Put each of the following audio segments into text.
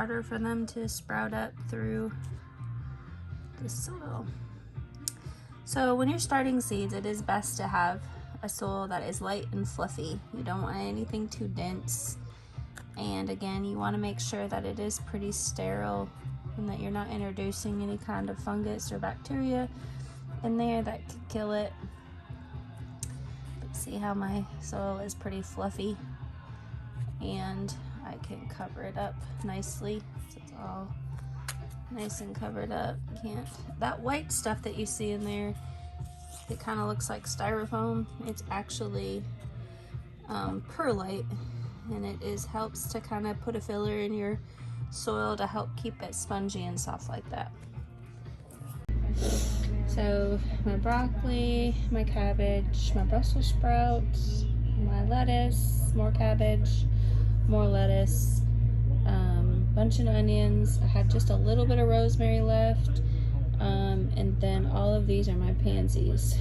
harder for them to sprout up through the soil. So when you're starting seeds, it is best to have a soil that is light and fluffy. You don't want anything too dense. And again, you want to make sure that it is pretty sterile and that you're not introducing any kind of fungus or bacteria in there that could kill it. But see how my soil is pretty fluffy, and I can cover it up nicely. So it's all nice and covered up. Can't, that white stuff that you see in there, it kind of looks like styrofoam. It's actually perlite, and it helps to kind of put a filler in your soil to help keep it spongy and soft like that. So my broccoli, my cabbage, my Brussels sprouts, my lettuce, more cabbage, more lettuce, bunch of onions. I had just a little bit of rosemary left, and then all of these are my pansies.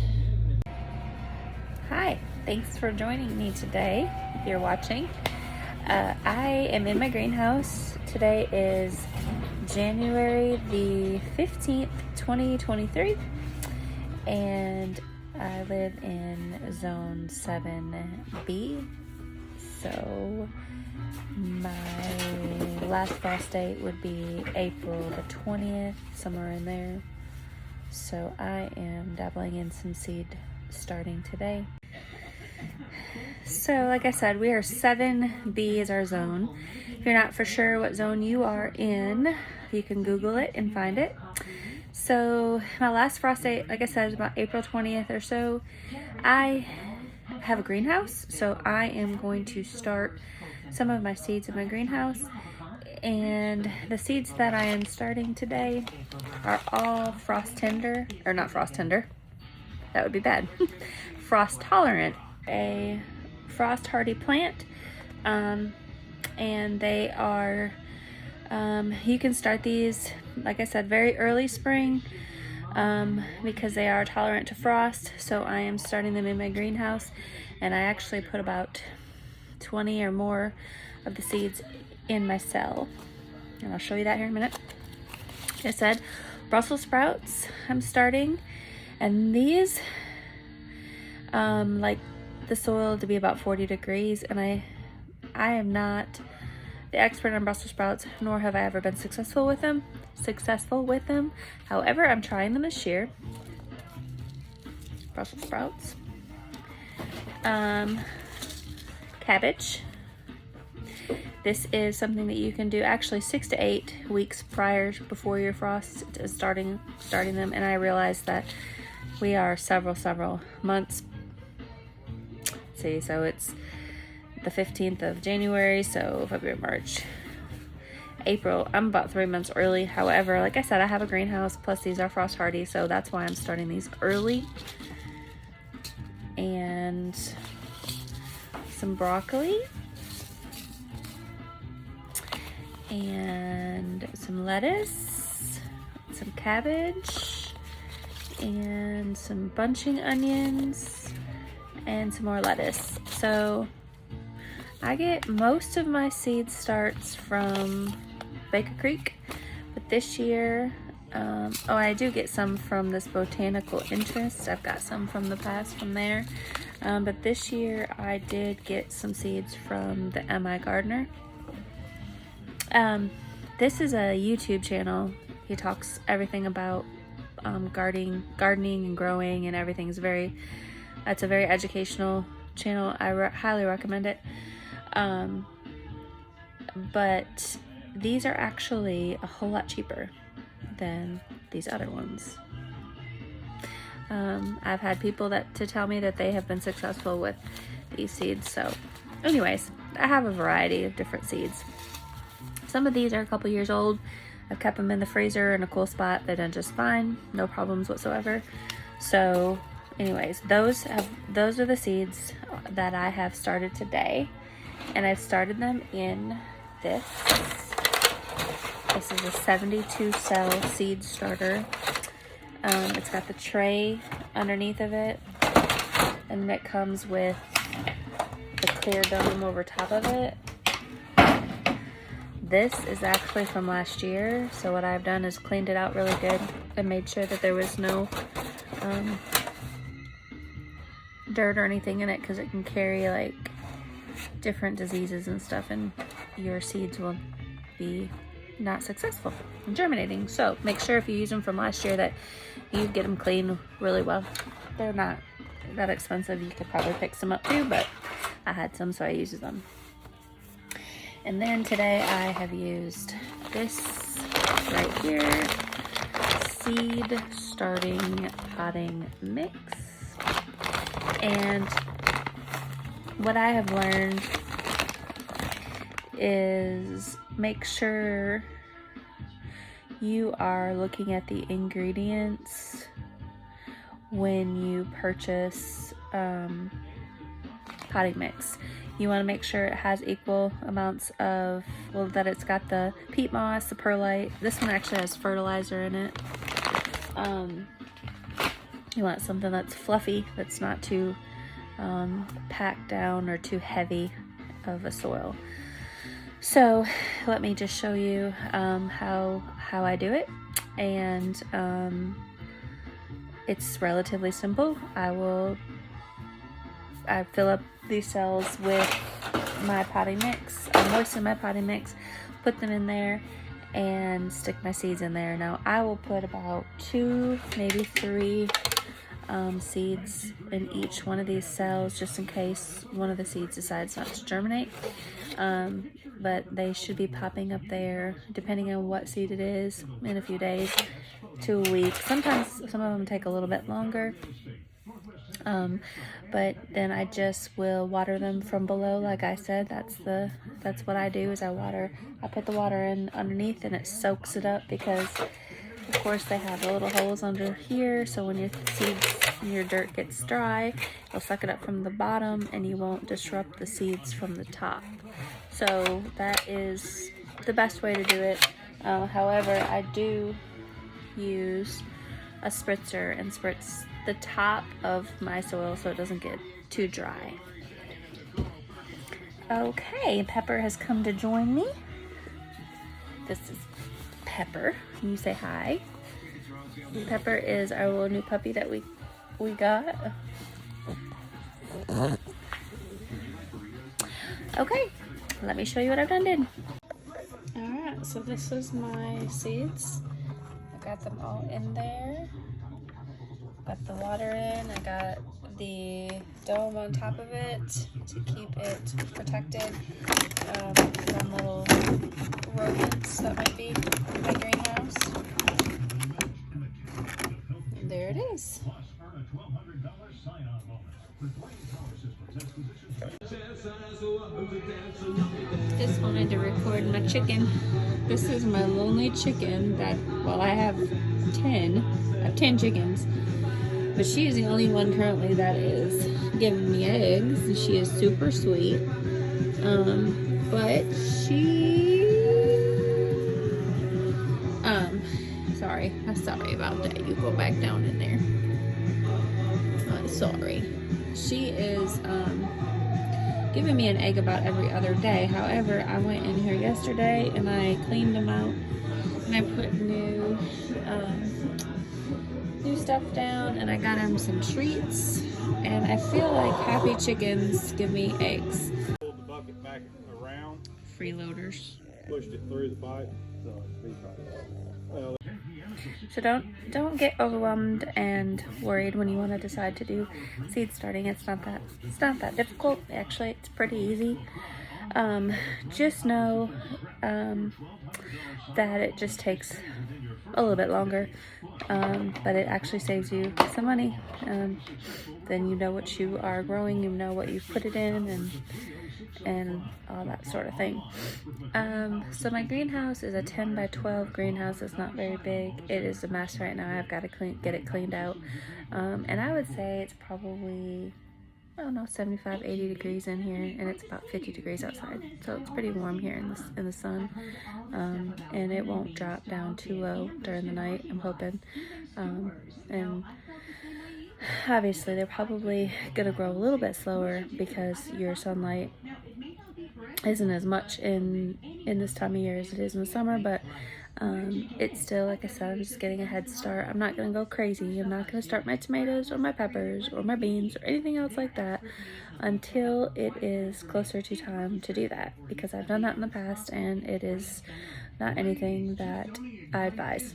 Hi, thanks for joining me today. If you're watching, I am in my greenhouse. Today is January the 15th, 2023, and I live in zone 7B. So my last frost date would be April the 20th, somewhere in there. So I am dabbling in some seed starting today. So like I said, we are 7B is our zone. If you're not for sure what zone you are in, you can Google it and find it. So my last frost date, like I said, is about April 20th or so. I have a greenhouse, so I am going to start some of my seeds in my greenhouse. And the seeds that I am starting today are all frost tender, or not frost tender, that would be bad, frost tolerant, a frost hardy plant. And they are, you can start these, like I said, very early spring, because they are tolerant to frost. So I am starting them in my greenhouse, and I actually put about 20 or more of the seeds in my cell, and I'll show you that here in a minute. Like I said, Brussels sprouts I'm starting, and these like the soil to be about 40 degrees, and I am not the expert on Brussels sprouts, nor have I ever been successful with them. However, I'm trying them this year. Brussels sprouts, cabbage. This is something that you can do actually 6 to 8 weeks before your frost is starting them, and I realized that we are several months. See, so it's the 15th of January, so February, March, April. I'm about 3 months early. However, like I said, I have a greenhouse, plus these are frost hardy, so that's why I'm starting these early. And some broccoli, and some lettuce, some cabbage, and some bunching onions, and some more lettuce. So I get most of my seed starts from Baker Creek, but this year, I do get some from this Botanical Interest. I've got some from the past from there, but this year I did get some seeds from the MI Gardener. This is a YouTube channel. He talks everything about gardening and growing and everything. It's a very educational channel. I highly recommend it. But these are actually a whole lot cheaper than these other ones. I've had people to tell me that they have been successful with these seeds. So anyways, I have a variety of different seeds. Some of these are a couple years old. I've kept them in the freezer in a cool spot. They've done just fine, no problems whatsoever. So anyways, those are the seeds that I have started today, and I've started them in this. This is a 72 cell seed starter. It's got the tray underneath of it, and it comes with the clear dome over top of it. This is actually from last year, so what I've done is cleaned it out really good and made sure that there was no dirt or anything in it, because it can carry like different diseases and stuff, and your seeds will be not successful in germinating. So make sure if you use them from last year that you get them clean really well. They're not that expensive. You could probably pick some up too, but I had some, so I used them. And then today I have used this right here, seed starting potting mix. And what I have learned is make sure you are looking at the ingredients when you purchase potting mix. You want to make sure it has equal amounts of, well, that it's got the peat moss, the perlite. This one actually has fertilizer in it. You want something that's fluffy, that's not too packed down or too heavy of a soil. So let me just show you how I do it. And it's relatively simple. I fill up these cells with my potting mix. I moisten my potting mix, put them in there, and stick my seeds in there. Now I will put about 2, maybe 3 seeds in each one of these cells, just in case one of the seeds decides not to germinate. But they should be popping up there, depending on what seed it is, in a few days to a week. Sometimes some of them take a little bit longer. But then I just will water them from below. Like I said, that's what I do, is I put the water in underneath and it soaks it up, because of course they have the little holes under here, so when your seeds, your dirt gets dry, it'll suck it up from the bottom and you won't disrupt the seeds from the top. So that is the best way to do it. However, I do use a spritzer and spritz the top of my soil so it doesn't get too dry. Okay, Pepper has come to join me. This is Pepper. Can you say hi? Pepper is our little new puppy that we got. Okay, let me show you what I've done did. Alright, so this is my seeds. I got them all in there. Got the water in. I got the dome on top of it to keep it protected from little rodents that might be in my greenhouse. And there it is. Just wanted to record my chicken. This is my lonely chicken that, well, I have 10 chickens, but she is the only one currently that is giving me eggs. She is super sweet, but sorry about that. You go back down in there. Sorry. She is giving me an egg about every other day. However, I went in here yesterday and I cleaned them out and I put new stuff down, and I got them some treats, and I feel like happy chickens give me eggs. Pulled the bucket back around. Freeloaders. Pushed it through the pipe. So don't get overwhelmed and worried when you want to decide to do seed starting. It's not that difficult. Actually, it's pretty easy. Just know that it just takes a little bit longer, but it actually saves you some money. Then you know what you are growing, you know what you've put it in, and all that sort of thing. So my greenhouse is a 10 by 12 greenhouse. It's not very big. It is a mess right now. I've got to get it cleaned out. And I would say it's probably, I don't know, 75, 80 degrees in here, and it's about 50 degrees outside. So it's pretty warm here in the sun. And it won't drop down too low during the night, I'm hoping. And obviously they're probably gonna grow a little bit slower because your sunlight isn't as much in this time of year as it is in the summer, but it's still, like I said, I'm just getting a head start. I'm not going to go crazy. I'm not going to start my tomatoes or my peppers or my beans or anything else like that until it is closer to time to do that, because I've done that in the past and it is not anything that I advise.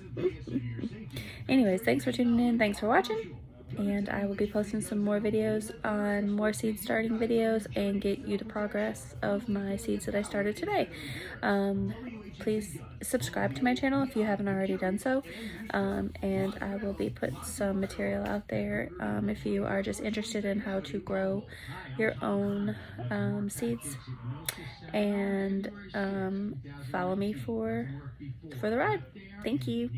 Anyways, thanks for tuning in. Thanks for watching. And I will be posting some more videos on more seed starting videos and get you the progress of my seeds that I started today. Please subscribe to my channel if you haven't already done so, and I will be putting some material out there if you are just interested in how to grow your own seeds, and follow me for the ride. Thank you.